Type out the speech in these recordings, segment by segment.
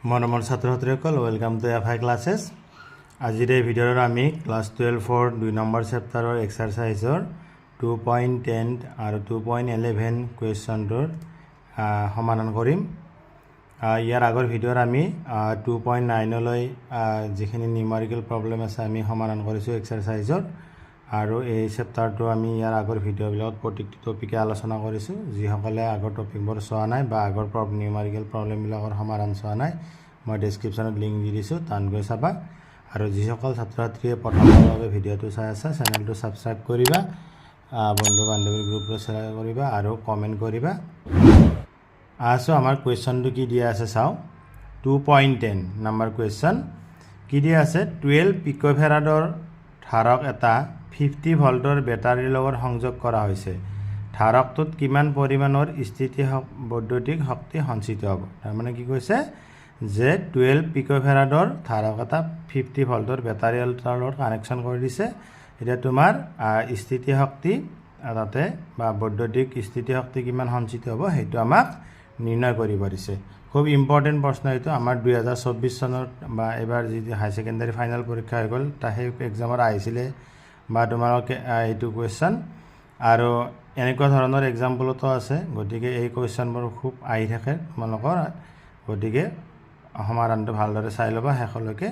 মৰমৰ ছাত্ৰ-ছাত্ৰীসকল welcome to FI ক্লাसेस। আজিৰ এই ভিডিঅ'ত আমি ক্লাছ 12 2 নম্বৰ চেপ্টাৰৰ এক্সাৰসাইজৰ 2.10 আৰু 2.11 কুৱেশ্যনটোৰ সমাধান কৰিম। ইয়াৰ আগৰ ভিডিঅ'ত আমি 2.9 লৈ যিখিনি নিউমাৰিকেল প্ৰব্লেম আছে আমি সমাধান কৰিছোঁ এক্সাৰসাইজৰ, আৰু এই চেপ্টাৰটো আমি ইয়াৰ আগৰ ভিডিঅ'বিলাকত প্ৰতিটো টপিকে আলোচনা কৰিছোঁ। যিসকলে আগৰ টপিকবোৰ চোৱা নাই বা আগৰ নিউমাৰিকেল প্ৰব্লেমবিলাকৰ সমাধান চোৱা নাই, মই ডেছক্ৰিপশ্যনত লিংক দি দিছোঁ, তাত গৈ চাবা। আৰু যিসকল ছাত্ৰ ছাত্ৰীয়ে প্ৰথমবাৰৰ বাবে ভিডিঅ'টো চাই আছা, চেনেলটো ছাবস্ক্ৰাইব কৰিবা, বন্ধু বান্ধৱীৰ গ্ৰুপটো শ্বেয়াৰ কৰিবা আৰু কমেণ্ট কৰিবা। আমাৰ কুৱেশ্যনটো কি দিয়া আছে চাওঁ। 2.10 নম্বৰ কুৱেশ্যন কি দিয়া আছে? 12 পিকোফেৰাডৰ ধাৰক এটা 50 ভল্টৰ বেটাৰীৰ লগত সংযোগ কৰা হৈছে। ধাৰকটোত কিমান পৰিমাণৰ বৈদ্যুতিক শক্তি সঞ্চিত হ'ব? তাৰমানে কি কৈছে যে 12 পিকোফেৰাডৰ ধাৰক এটা 50 ভল্টৰ বেটাৰী এটাৰ লগত কানেকশ্যন কৰি দিছে। এতিয়া তোমাৰ স্থিতি শক্তি তাতে বা বৈদ্যুতিক স্থিতি শক্তি কিমান সঞ্চিত হ'ব সেইটো আমাক নিৰ্ণয় কৰিব দিছে। খুব ইম্পৰ্টেণ্ট প্ৰশ্ন এইটো। আমাৰ 2024 চনত বা এবাৰ যি হাই ছেকেণ্ডাৰী ফাইনেল পৰীক্ষা হৈ গ'ল, সেই এক্সামত আহিছিলে বা তোমালোকে এইটো কুৱেশ্যন, আৰু এনেকুৱা ধৰণৰ এক্সাম্পলতো আছে। গতিকে এই কুৱেশ্যনবোৰ খুব আহি থাকে তোমালোকৰ, গতিকে সমাধানটো ভালদৰে চাই ল'বা শেষলৈকে,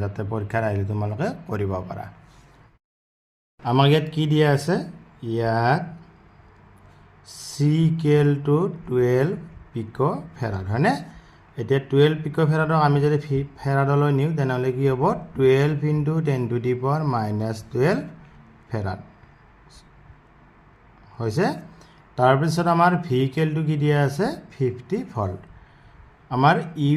যাতে পৰীক্ষাত আহিলে তোমালোকে কৰিব পাৰা। আমাক ইয়াত কি দিয়া আছে? ইয়াত C=12 পিকোফেৰাড, হয়নে? এতিয়া 12 পিকোফেৰাডক আমি যদি ফেৰাডলৈ নিওঁ তেনেহ'লে কি হ'ব? 12 × 10⁻⁻12 ফেৰাড হৈছে। তাৰপিছত আমাৰ V=টো কি দিয়া আছে? 50 ভল্ট। আমাৰ U=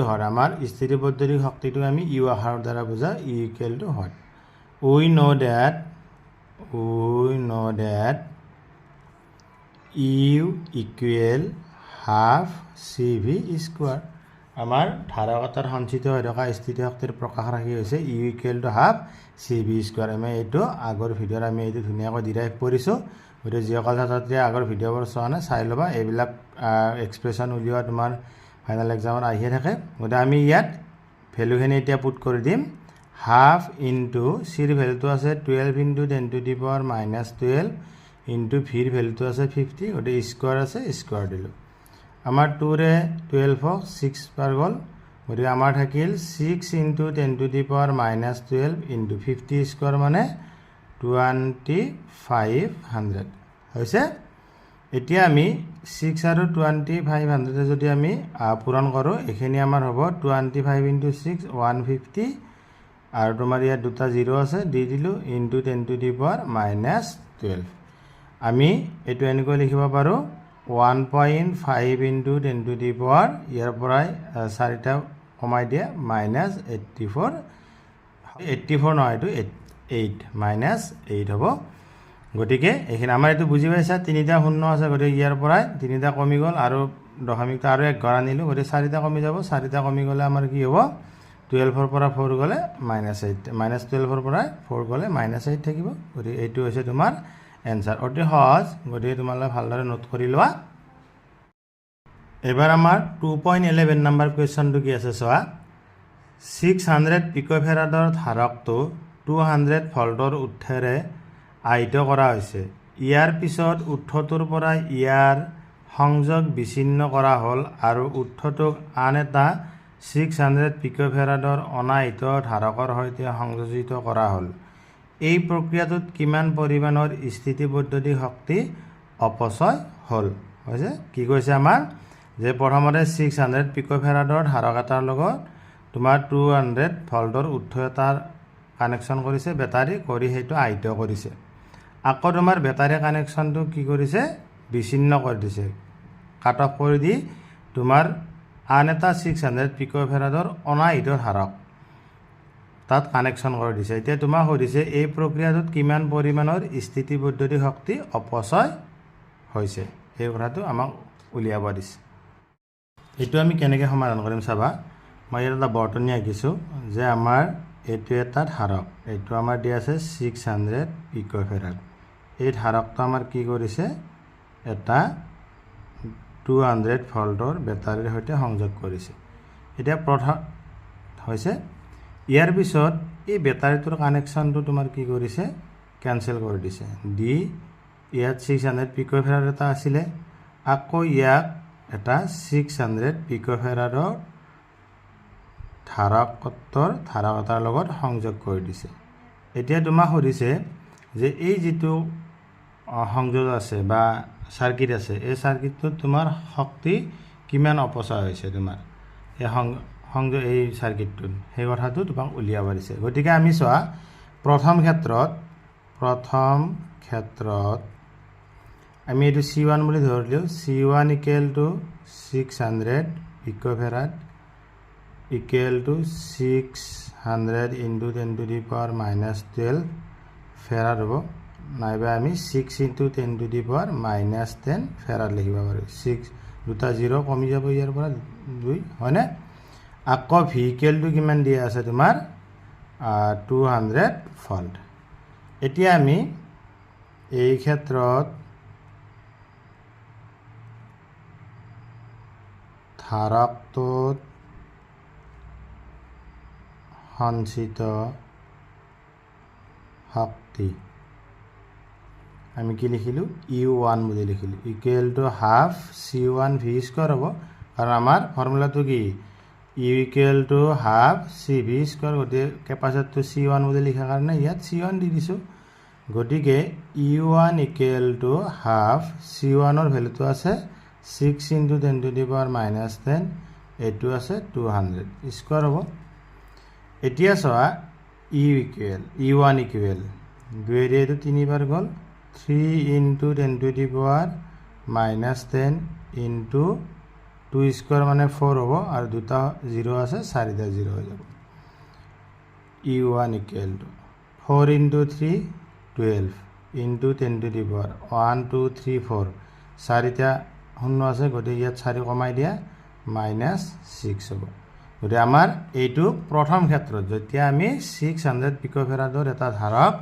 হয়, আমাৰ স্থিতি বৈদ্যুতিক শক্তিটো আমি ইউ আকাৰৰ দ্বাৰা বুজাওঁ। U= হয়। We know that U = ½ CV²। আমাৰ ধাৰক এটাৰ সঞ্চিত হৈ থকা স্থিতি শক্তিৰ প্ৰকাশ ৰাশি হৈছে U = ½ CV²। আমি এইটো আগৰ ভিডিঅ'ত আমি এইটো ধুনীয়াকৈ ডিৰাইভ কৰিছোঁ। গতিকে যিসকল ছাত্ৰ ছাত্ৰীয়ে আগৰ ভিডিঅ'বোৰ চোৱা নাই চাই ল'বা। এইবিলাক এক্সপ্ৰেশ্যন উলিওৱা তোমাৰ ফাইনেল এক্সামত আহিয়ে থাকে। গতিকে আমি ইয়াত ভেলুখিনি এতিয়া পুট কৰি দিম। ½ ইনটু চিৰ ভেলুটো আছে 12 × 10⁻⁻12 ইনটু ভিৰ ভেলুটো আছে 50, গতিকে স্কুৱাৰ আছে, স্কুৱাৰ দিলোঁ। আমাৰ 2ৰে 12ক 6 পাৰ গ'ল, গতিকে আমাৰ থাকিল 6 × 10⁻⁻12 ইনটু 50 স্কুৱাৰ মানে 2500 হৈছে। এতিয়া আমি 6 আৰু 2500 যদি আমি পূৰণ কৰোঁ, এইখিনি আমাৰ হ'ব 25 × 6 150, আৰু তোমাৰ ইয়াত দুটা 0 আছে, দি দিলোঁ, ইনটু 10⁻⁻12। আমি এইটো এনেকৈ লিখিব পাৰোঁ 1.5 × 10⁻, ইয়াৰ পৰাই 4টা কমাই দিয়ে, -84, 84 নহয়, এইটো 8 -8 হ'ব। গতিকে এইখিনি আমাৰ এইটো বুজি পাইছা। 3টা শূন্য আছে, গতিকে ইয়াৰ পৰাই 3টা কমি গ'ল, আৰু দশমিকটো আৰু এক ঘৰ আনিলোঁ, গতিকে 4টা কমি যাব। 4টা কমি গ'লে আমাৰ কি হ'ব? 12ৰ পৰা 4 গ'লে -8, -12ৰ পৰা 4 গ'লে -8 থাকিব। গতিকে এইটো হৈছে তোমাৰ এনচাৰ। অতি সহজ, গতিকে তোমালোকে ভালদৰে নোট কৰি লোৱা। এবাৰ আমাৰ 2.11 নম্বৰ কুৱেশ্যনটো কি আছে চোৱা। 600 পিকোফেৰাডৰ ধাৰকটো 200 ভল্টৰ উৎসেৰে আহিত কৰা হৈছে। ইয়াৰ পিছত উৎসটোৰ পৰা ইয়াৰ সংযোগ বিচ্ছিন্ন কৰা হ'ল আৰু উৎসটোক আন এটা 600 পিকোফেৰাডৰ অনাহিত ধাৰকৰ সৈতে সংযোজিত কৰা হ'ল। এই প্ৰক্ৰিয়াটোত কিমান পৰিমাণৰ স্থিতি বৈদ্যুতিক শক্তি অপচয় হ'ল? হৈছে কি কৈছে আমাৰ, যে প্ৰথমতে 600 পিকোফেৰাডৰ ধাৰক এটাৰ লগত তোমাৰ 200 ভল্টৰ উৎস এটাৰ কানেকশ্যন কৰিছে, বেটাৰী কৰি সেইটো আহিত কৰিছে। আকৌ তোমাৰ বেটাৰী কানেকশ্যনটো কি কৰিছে? বিচ্ছিন্ন কৰি দিছে, কাট অফ কৰি দি তোমাৰ আন এটা 600 পিকোফেৰাডৰ অনাহিত ধাৰক তাত কানেকশ্যন কৰি দিছে। এতিয়া তোমাক সুধিছে এই প্ৰক্ৰিয়াটোত কিমান পৰিমাণৰ স্থিতি বৈদ্যুতিক শক্তি অপচয় হৈছে, সেই কথাটো আমাক উলিয়াব দিছে। এইটো আমি কেনেকৈ সমাধান কৰিম চাবা। মই ইয়াত এটা বৰ্তনী আঁকিছোঁ যে আমাৰ এইটো এটা ধাৰক, এইটো আমাৰ দিয়া আছে 600 পিকোফেৰাড। এই ধাৰকটো আমাৰ কি কৰিছে? এটা 200 ভল্টৰ বেটাৰীৰ সৈতে সংযোগ কৰিছে। এতিয়া প্ৰথম হৈছে ইয়াৰ পিছত এই বেটাৰীটোৰ কানেকশ্যনটো তোমাৰ কি কৰিছে কেনচেল কৰি দিছে দি ইয়াত 600 পিকোফেৰাড এটা আছিলে আকৌ ইয়াক এটা 600 পিকোফেৰাডৰ ধাৰকতাৰ লগত সংযোগ কৰি দিছে এতিয়া তোমাক সুধিছে যে এই যিটো সংযোগ আছে বা সার্কিট আছে এই সার্কিটটোত তোমাৰ শক্তি কিমান অপচয় হৈছে তোমাৰ এই সংযোগ এই সাৰ্কিটটোত সেই কথাটো তোমাক উলিয়াব দিছে গতিকে আমি চোৱা প্ৰথম ক্ষেত্ৰত আমি এইটো C1 বুলি ধৰিলো C1 equal to 600 picofarad equal to 600 into 10 to the power -12 farad হ'ব নাইবা আমি 6 into 10 to the power -10 farad লিখিব পাৰোঁ 6 দুটা 0 কমি যাব ইয়াৰ পৰা 2 হয়নে আকৌ ভি ইকুৱেলটো কিমান দিয়া আছে তোমাৰ 200 ভোল্ট এতিয়া আমি এই ক্ষেত্ৰত ধাৰকটোত সঞ্চিত শক্তি আমি কি লিখিলোঁ U1 বুলি লিখিলোঁ equal to half C1 V square হ'ব কাৰণ আমাৰ ফৰ্মুলাটো কি U equal to half CV square গতিকে কেপাচিটৰটো C1 বুলি লিখাৰ কাৰণে ইয়াত C1 দি দিছোঁ গতিকে U1 ইকুৱেল টু হাফ C1ৰ ভ্যালুটো আছে 6 ইনটু 10 টু দি পাৱাৰ -10 এইটো আছে 200 স্কোয়াৰ হ'ব এতিয়া চোৱা U1 ইকুৱেল 2 এটো 3 বাৰ গ'ল 3 into 10 to the power -10 into 2 square মানে 4 হ'ব আৰু দুটা 0 আছে 4টা 0 হৈ যাব U1 equal to 4 into 3 12 into 10 to the power 1 2 3 4 4টা 0 আছে গতিকে ইয়াত 4 কমাই দিয়া -6 হ'ব গতিকে আমাৰ এইটো প্ৰথম ক্ষেত্ৰত যেতিয়া আমি 600 পিকোফেৰাডৰ এটা ধাৰক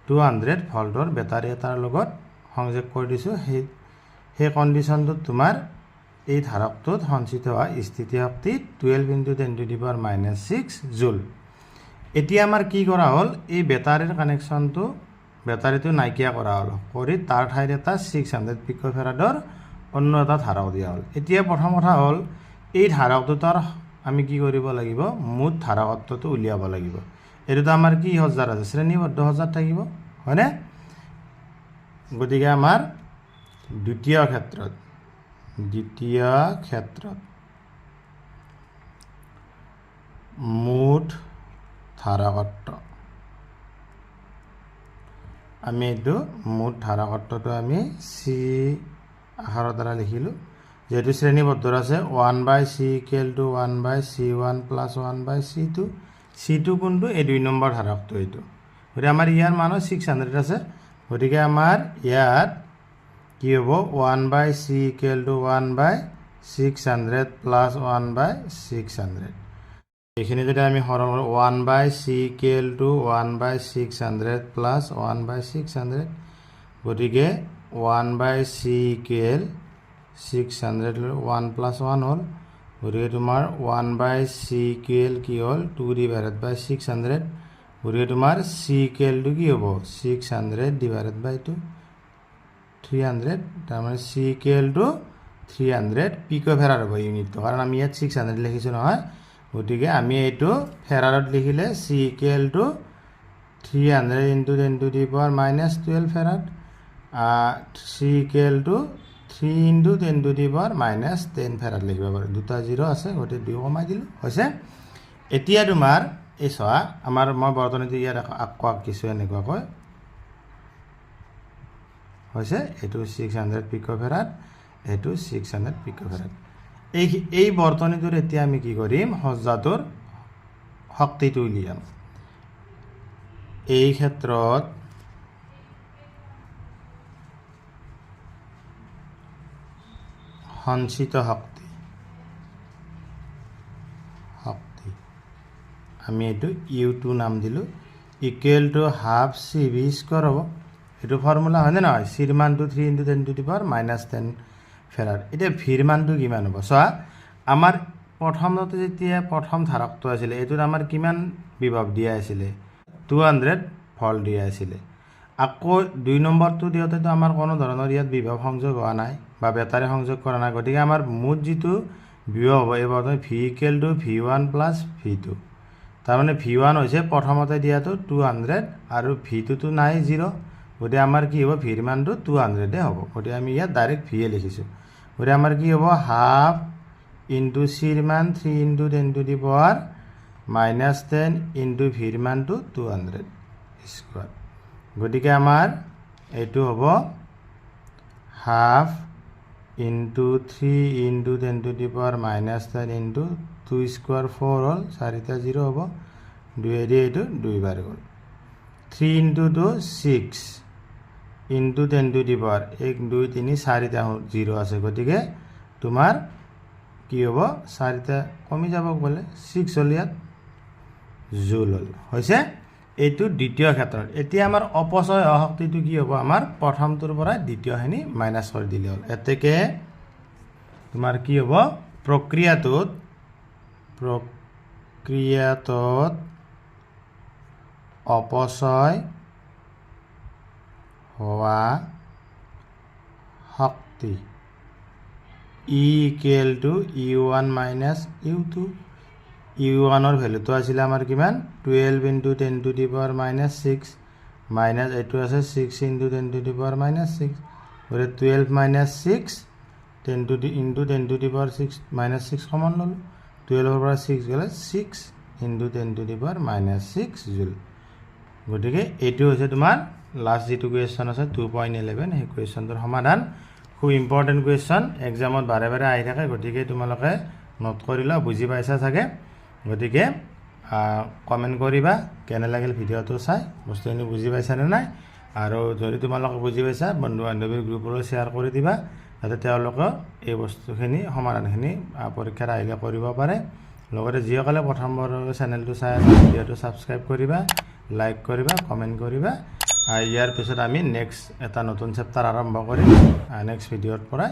200 ভোল্টৰ বেটাৰী এটাৰ লগত সংযোগ কৰি দিছোঁ সেই কণ্ডিশ্যনটোত তোমাৰ এই ধাৰকটোত সঞ্চিত হোৱা স্থিতি শক্তি 12 ইনটু 10 টু দি পাৱাৰ -6 জুল এতিয়া আমাৰ কি কৰা হ'ল এই বেটাৰীৰ বেটাৰীটো নাইকিয়া কৰা হ'ল কৰি তাৰ ঠাইত এটা 600 পিকোফেৰাডৰ অন্য এটা ধাৰক দিয়া হ'ল এতিয়া প্ৰথম কথা হ'ল এই ধাৰকটোৰ আমি কি কৰিব লাগিব মুঠ ধাৰকত্বটো উলিয়াব লাগিব এইটো আমাৰ কি হজাৰ আছে শ্ৰেণীবদ্ধ হজাৰ থাকিব হয়নে গতিকে আমাৰ দ্বিতীয় ক্ষেত্ৰত মুঠ ধাৰকত্ব আমি এইটো মুঠ ধাৰকত্বটো আমি চি আকাৰৰ দ্বাৰা লিখিলোঁ যেহেতু শ্ৰেণীবদ্ধ আছে 1/c equal to 1/c1 plus 1/c2 c2 কোনটো এই 2 নম্বৰ ধাৰকটো এইটো গতিকে আমাৰ ইয়াৰ মান 600 আছে গতিকে আমাৰ ইয়াত কি হ'ব 1/c ইকুৱেল টু 1/600 প্লাছ 1/600 এইখিনি যদি আমি সৰল কৰোঁ 1/c ইকুৱেল টু 1/600 প্লাছ 1/600 গতিকে 1/c ইকুৱেল 600 1 প্লাছ 1 হ'ল গতিকে তোমাৰ 1/c ইকুৱেল কি হ'ল 2/600 গতিকে তোমাৰ c ইকুৱেলটো কি হ'ব 600/2 300 তাৰমানে c ইকুৱেলটো 300 পিকোফেৰাড হ'ব ইউনিটটো কাৰণ আমি ইয়াত 600 লিখিছোঁ নহয় গতিকে আমি এইটো ফেৰাডত লিখিলে c ইকুৱেলটো 300 into 10 to the power -12 ফেৰাড c ইকুৱেলটো 3 into 10 to the power -10 farad লিখিব পাৰোঁ দুটা 0 আছে গতিকে 2 কমাই দিলোঁ হৈছে এতিয়া তোমাৰ এই চোৱা আমাৰ মই বৰ্তমানটো ইয়াত আকৌ আঁকিছোঁ এনেকুৱাকৈ হৈছে এইটো 600 পিকোফেৰাড এইটো 600 পিকোফেৰাড এই বৰ্তনীটোৰ এতিয়া আমি কি কৰিম সজ্জাটোৰ শক্তিটো উলিয়াম এই ক্ষেত্ৰত সঞ্চিত শক্তি আমি এইটো U2 নাম দিলোঁ equal to half CV square হ'ব এইটো ফৰ্মুলা হয়নে নহয় চিৰ মানটো 3 ইনটু 10 টু দি পাৱাৰ -10 ফেৰাড এতিয়া ভিৰ মানটো কিমান হ'ব চোৱা আমাৰ প্ৰথমতে যেতিয়া প্ৰথম ধাৰকটো আছিলে এইটোত আমাৰ কিমান বিভৱ দিয়া আছিলে 200 ভল্ট দিয়া আছিলে আকৌ 2 নম্বৰটো দিওঁতেতো আমাৰ কোনো ধৰণৰ ইয়াত বিভৱ সংযোগ হোৱা নাই বা বেটাৰী সংযোগ কৰা নাই গতিকে আমাৰ মুঠ যিটো বিভৱ হ'ব এই বৰ্তমান V = V1 + V2 তাৰমানে V1 হৈছে প্ৰথমতে দিয়াটো 200 আৰু V2 টো নাই 0 গতিকে আমাৰ কি হ'ব V ৰ মানটো 200 হ'ব গতিকে আমি ইয়াত ডাইৰেক্ট V লিখিছোঁ গতিকে আমাৰ কি হ'ব হাফ ইনটু C ৰ মান 3 × 10⁻⁻10 ইনটু V ৰ মানটো 200 স্কয়াৰ গতিকে আমাৰ এইটো হ'ব হাফ ইনটু 3 × 10⁻⁻10 ইনটু 2 স্কয়ার 4 হ'ল 4টা 0 হ'ব 2 এৰি এইটো 2 বাৰ গ'ল 3 × 2 6 ইনটু 10⁻1 1 2 3 4টা 0 আছে গতিকে তোমাৰ কি হ'ব 4টা কমি যাব গ'লে 6 হ'ল ইয়াত জুল হ'ল হৈছে এইটো দ্বিতীয় ক্ষেত্ৰত এতিয়া আমাৰ অপচয় শক্তিটো কি হ'ব আমাৰ প্ৰথমটোৰ পৰা দ্বিতীয়খিনি মাইনাস কৰি দিলে হ'ল এতেকে তোমাৰ কি হ'ব প্ৰক্ৰিয়াটোত অপচয় হোৱা শক্তি E = U1 - U2 U1 ৰ ভ্যালুটো আছিল আমাৰ কিমান 12 × 10⁻⁻6 মাইনাস এইটো আছে 6 × 10⁻⁻6 গতিকে 12 - 6 10 × 10⁻6 -6 কমন ল'লো 12 ৰ পৰা 6 গ'লে 6 × 10⁻⁻6 জুল গতিকে এইটো হৈছে তোমাৰ লাষ্ট যেটো কোৱেশ্চন আছে 2.11 সেই কোৱেশ্চনটোৰ সমাধান খুব ইম্পৰ্টেন্ট কোৱেশ্চন এক্সামত বাৰে বাৰে আহি থাকে গতিকে তোমালোকে নোট কৰি লোৱা বুজি পাইছা চাগে গতিকে কমেন্ট কৰিবা কেনে লাগিল ভিডিওটো চাই বস্তুখিনি বুজি পাইছা নে নাই আৰু যদি তোমালোকে বুজি পাইছা বন্ধু বান্ধৱীৰ গ্ৰুপলৈ শ্বেয়াৰ কৰি দিবা যাতে তেওঁলোকে এই বস্তুখিনি সমাধানখিনি পৰীক্ষাত আহিলে কৰিব পাৰে লগতে যিসকলে প্ৰথমবাৰৰ চেনেলটো চাই আছে ভিডিওটো সাবস্ক্ৰাইব কৰিবা লাইক কৰিবা কমেন্ট কৰিবা ইয়াৰ পিছত আমি নেক্সট এটা নতুন চেপ্টাৰ আৰম্ভ কৰিম নেক্সট ভিডিওৰ পৰা